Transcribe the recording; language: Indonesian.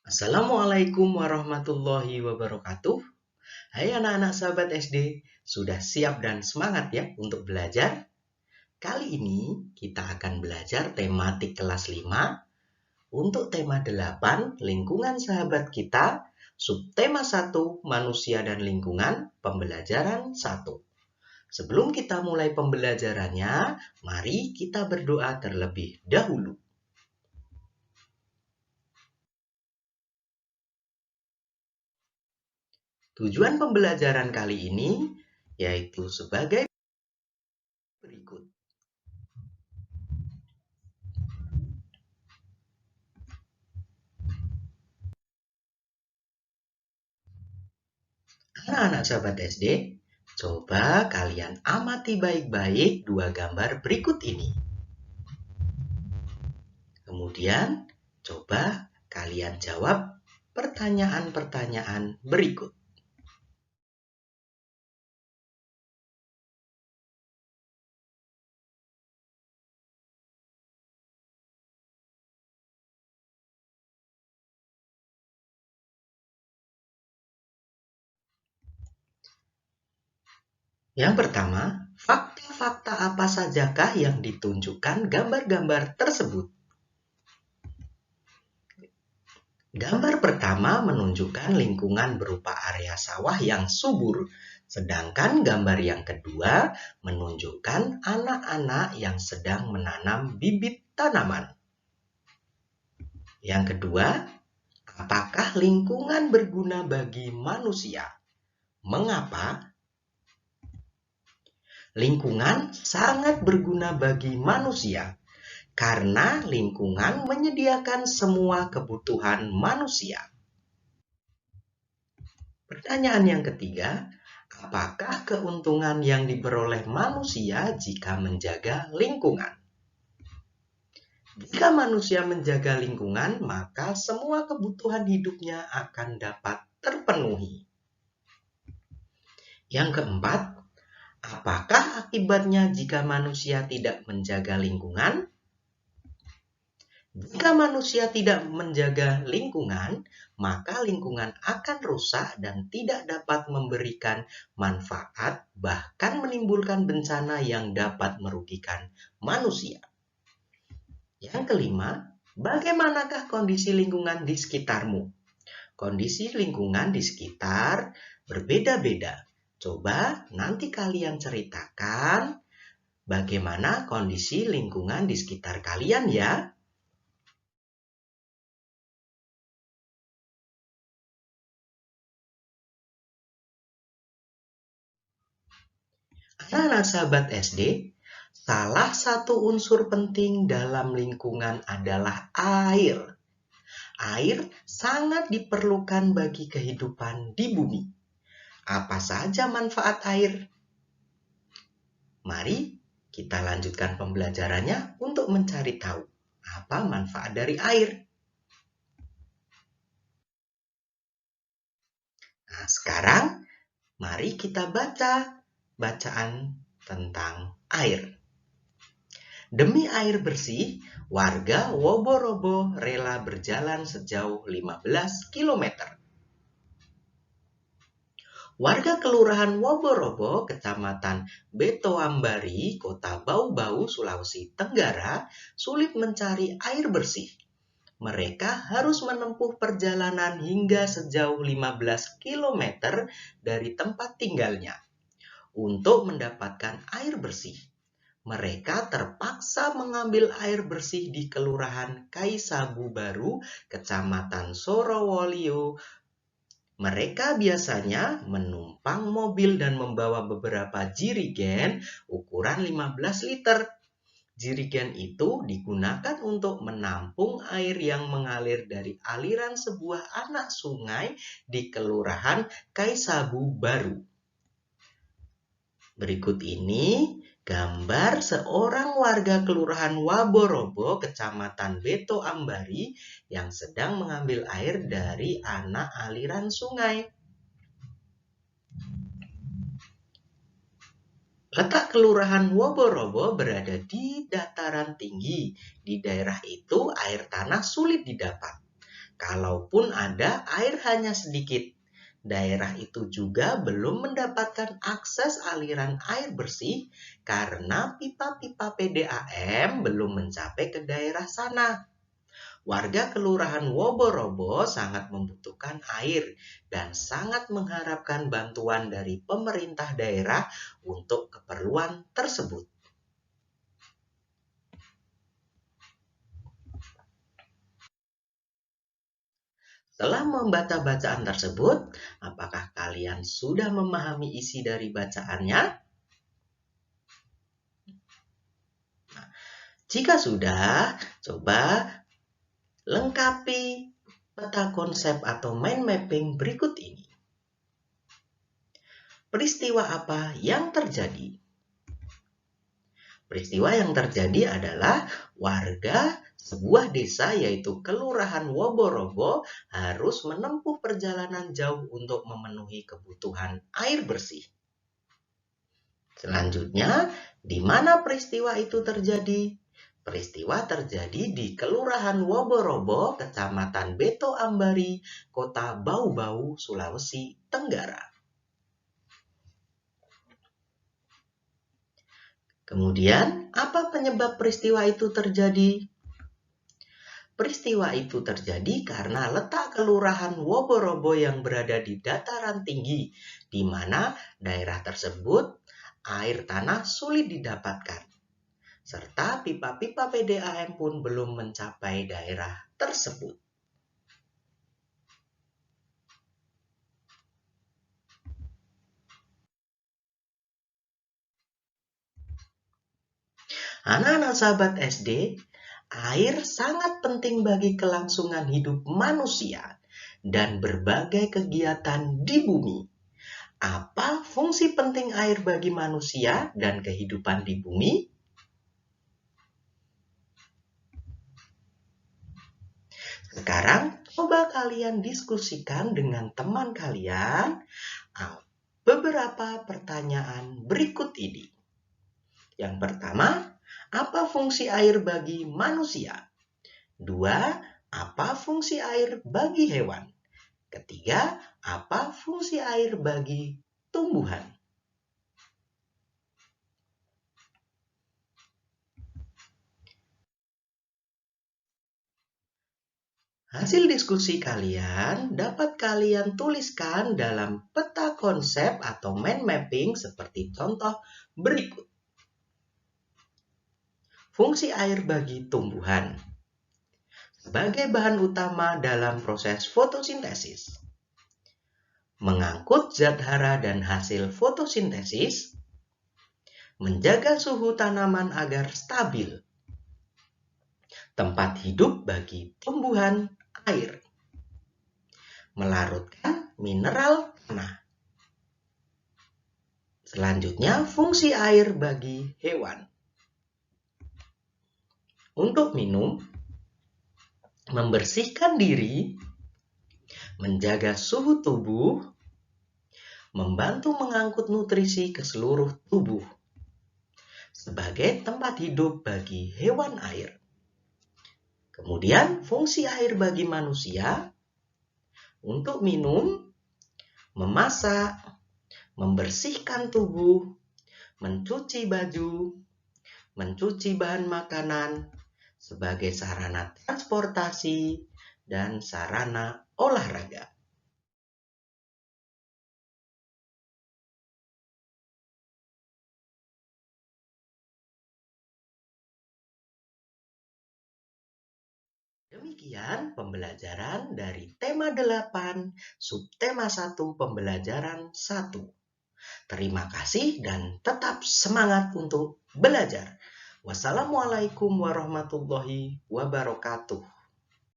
Assalamualaikum warahmatullahi wabarakatuh. Hai anak-anak sahabat SD, sudah siap dan semangat ya untuk belajar? Kali ini kita akan belajar tematik kelas 5 untuk tema 8, lingkungan sahabat kita, subtema 1, manusia dan lingkungan, pembelajaran 1. Sebelum kita mulai pembelajarannya, mari kita berdoa terlebih dahulu. Tujuan pembelajaran kali ini yaitu sebagai berikut. Anak-anak sahabat SD, coba kalian amati baik-baik dua gambar berikut ini. Kemudian, coba kalian jawab pertanyaan-pertanyaan berikut. Yang pertama, fakta-fakta apa sajakah yang ditunjukkan gambar-gambar tersebut? Gambar pertama menunjukkan lingkungan berupa area sawah yang subur, sedangkan gambar yang kedua menunjukkan anak-anak yang sedang menanam bibit tanaman. Yang kedua, apakah lingkungan berguna bagi manusia? Mengapa? Lingkungan sangat berguna bagi manusia karena lingkungan menyediakan semua kebutuhan manusia. Pertanyaan yang ketiga, apakah keuntungan yang diperoleh manusia jika menjaga lingkungan? Jika manusia menjaga lingkungan, maka semua kebutuhan hidupnya akan dapat terpenuhi. Yang keempat, apakah akibatnya jika manusia tidak menjaga lingkungan? Jika manusia tidak menjaga lingkungan, maka lingkungan akan rusak dan tidak dapat memberikan manfaat, bahkan menimbulkan bencana yang dapat merugikan manusia. Yang kelima, bagaimanakah kondisi lingkungan di sekitarmu? Kondisi lingkungan di sekitar berbeda-beda. Coba nanti kalian ceritakan bagaimana kondisi lingkungan di sekitar kalian ya. Anak-anak sahabat SD, salah satu unsur penting dalam lingkungan adalah air. Air sangat diperlukan bagi kehidupan di bumi. Apa saja manfaat air? Mari kita lanjutkan pembelajarannya untuk mencari tahu apa manfaat dari air. Nah, sekarang mari kita baca bacaan tentang air. Demi air bersih, warga Woborobo rela berjalan sejauh 15 km. Warga Kelurahan Woborobo, Kecamatan Betoambari, Kota Bau-Bau, Sulawesi Tenggara, sulit mencari air bersih. Mereka harus menempuh perjalanan hingga sejauh 15 km dari tempat tinggalnya untuk mendapatkan air bersih. Mereka terpaksa mengambil air bersih di Kelurahan Kaisabu Baru, Kecamatan Sorowolio. Mereka biasanya menumpang mobil dan membawa beberapa jirigen ukuran 15 liter. Jirigen itu digunakan untuk menampung air yang mengalir dari aliran sebuah anak sungai di Kelurahan Kaisabu Baru. Berikut ini gambar seorang warga Kelurahan Waborobo, Kecamatan Betoambari yang sedang mengambil air dari anak aliran sungai. Letak Kelurahan Woborobo berada di dataran tinggi. Di daerah itu air tanah sulit didapat. Kalaupun ada, air hanya sedikit. Daerah itu juga belum mendapatkan akses aliran air bersih karena pipa-pipa PDAM belum mencapai ke daerah sana. Warga Kelurahan Woborobo sangat membutuhkan air dan sangat mengharapkan bantuan dari pemerintah daerah untuk keperluan tersebut. Setelah membaca bacaan tersebut, apakah kalian sudah memahami isi dari bacaannya? Jika sudah, coba lengkapi peta konsep atau mind mapping berikut ini. Peristiwa apa yang terjadi? Peristiwa yang terjadi adalah warga sebuah desa yaitu Kelurahan Woborobo harus menempuh perjalanan jauh untuk memenuhi kebutuhan air bersih. Selanjutnya, di mana peristiwa itu terjadi? Peristiwa terjadi di Kelurahan Woborobo, Kecamatan Beto Ambari, Kota Bau-Bau, Sulawesi Tenggara. Kemudian, apa penyebab peristiwa itu terjadi? Peristiwa itu terjadi karena letak Kelurahan Woborobo yang berada di dataran tinggi, di mana daerah tersebut air tanah sulit didapatkan, serta pipa-pipa PDAM pun belum mencapai daerah tersebut. Anak-anak sahabat SD, air sangat penting bagi kelangsungan hidup manusia dan berbagai kegiatan di bumi. Apa fungsi penting air bagi manusia dan kehidupan di bumi? Sekarang, coba kalian diskusikan dengan teman kalian beberapa pertanyaan berikut ini. Yang pertama, apa fungsi air bagi manusia? 2, apa fungsi air bagi hewan? Ketiga, apa fungsi air bagi tumbuhan? Hasil diskusi kalian dapat kalian tuliskan dalam peta konsep atau mind mapping seperti contoh berikut. Fungsi air bagi tumbuhan. Sebagai bahan utama dalam proses fotosintesis. Mengangkut zat hara dan hasil fotosintesis. Menjaga suhu tanaman agar stabil. Tempat hidup bagi tumbuhan air. Melarutkan mineral tanah. Selanjutnya, fungsi air bagi hewan. Untuk minum, membersihkan diri, menjaga suhu tubuh, membantu mengangkut nutrisi ke seluruh tubuh. Sebagai tempat hidup bagi hewan air. Kemudian, fungsi air bagi manusia untuk minum, memasak, membersihkan tubuh, mencuci baju, mencuci bahan makanan, sebagai sarana transportasi dan sarana olahraga. Demikian pembelajaran dari tema 8, subtema 1, pembelajaran 1. Terima kasih dan tetap semangat untuk belajar. Wassalamualaikum warahmatullahi wabarakatuh.